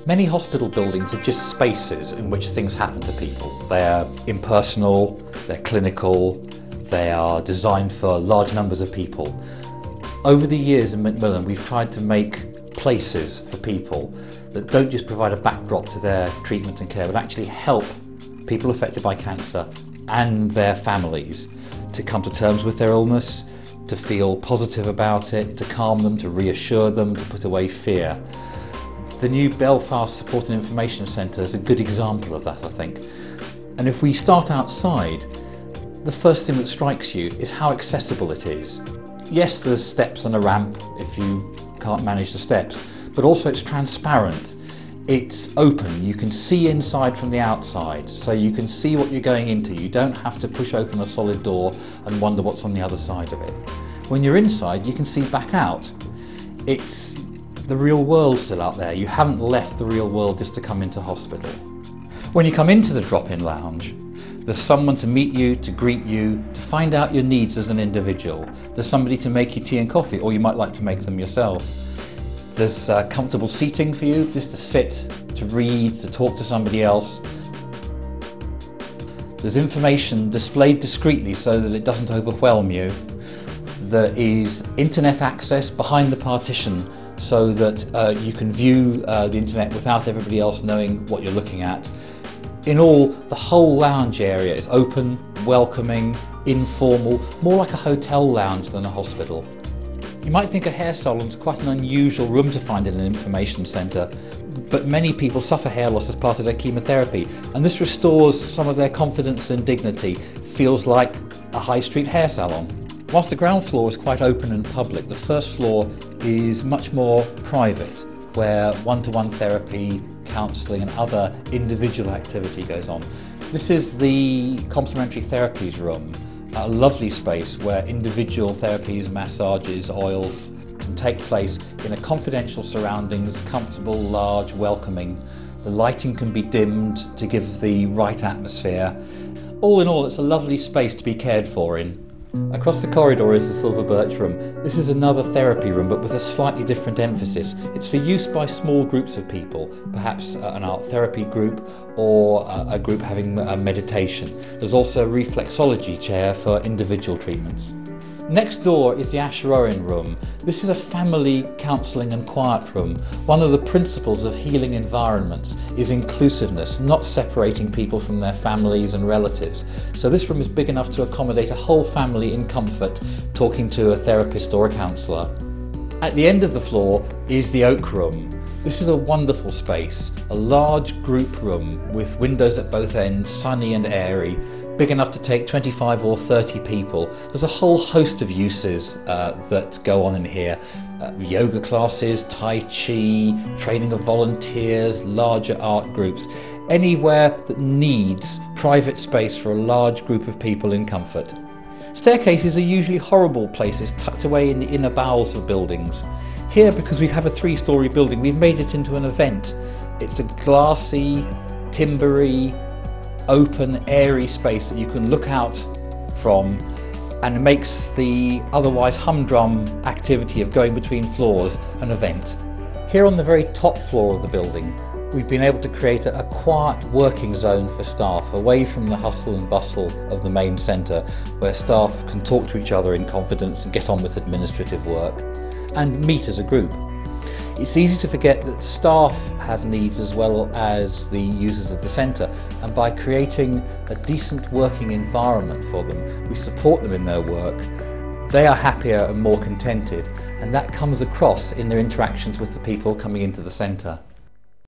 Many hospital buildings are just spaces in which things happen to people. They're impersonal, they're clinical, they are designed for large numbers of people. Over the years in Macmillan, we've tried to make places for people that don't just provide a backdrop to their treatment and care, but actually help people affected by cancer and their families to come to terms with their illness, to feel positive about it, to calm them, to reassure them, to put away fear. The new Belfast Support and Information Centre is a good example of that, I think. And if we start outside, the first thing that strikes you is how accessible it is. Yes, there's steps and a ramp if you can't manage the steps, but also it's transparent. It's open, you can see inside from the outside, so you can see what you're going into. You don't have to push open a solid door and wonder what's on the other side of it. When you're inside, you can see back out. It's the real world still out there. You haven't left the real world just to come into hospital. When you come into the drop-in lounge, there's someone to meet you, to greet you, to find out your needs as an individual. There's somebody to make you tea and coffee, or you might like to make them yourself. There's comfortable seating for you, just to sit, to read, to talk to somebody else. There's information displayed discreetly so that it doesn't overwhelm you. There is internet access behind the partition so that you can view the internet without everybody else knowing what you're looking at. In all, the whole lounge area is open, welcoming, informal, more like a hotel lounge than a hospital. You might think a hair salon is quite an unusual room to find in an information centre, but many people suffer hair loss as part of their chemotherapy, and this restores some of their confidence and dignity. Feels like a high street hair salon. Whilst the ground floor is quite open and public, the first floor is much more private, where one-to-one therapy, counselling and other individual activity goes on. This is the complementary therapies room, a lovely space where individual therapies, massages, oils can take place in a confidential surroundings, comfortable, large, welcoming. The lighting can be dimmed to give the right atmosphere. All in all, it's a lovely space to be cared for in. Across the corridor is the silver birch room. This is another therapy room, but with a slightly different emphasis. It's for use by small groups of people, perhaps an art therapy group or a group having meditation. There's also a reflexology chair for individual treatments. Next door is the Ash Rowan room. This is a family counselling and quiet room. One of the principles of healing environments is inclusiveness, not separating people from their families and relatives. So this room is big enough to accommodate a whole family in comfort, talking to a therapist or a counsellor. At the end of the floor is the Oak Room. This is a wonderful space, a large group room with windows at both ends, sunny and airy, big enough to take 25 or 30 people. There's a whole host of uses that go on in here. Yoga classes, Tai Chi, training of volunteers, larger art groups. Anywhere that needs private space for a large group of people in comfort. Staircases are usually horrible places tucked away in the inner bowels of buildings. Here, because we have a 3-storey building, we've made it into an event. It's a glassy, timbery, open, airy space that you can look out from, and it makes the otherwise humdrum activity of going between floors an event. Here on the very top floor of the building, we've been able to create a quiet working zone for staff, away from the hustle and bustle of the main centre, where staff can talk to each other in confidence and get on with administrative work, and meet as a group. It's easy to forget that staff have needs as well as the users of the centre, and by creating a decent working environment for them, we support them in their work. They are happier and more contented, and that comes across in their interactions with the people coming into the centre.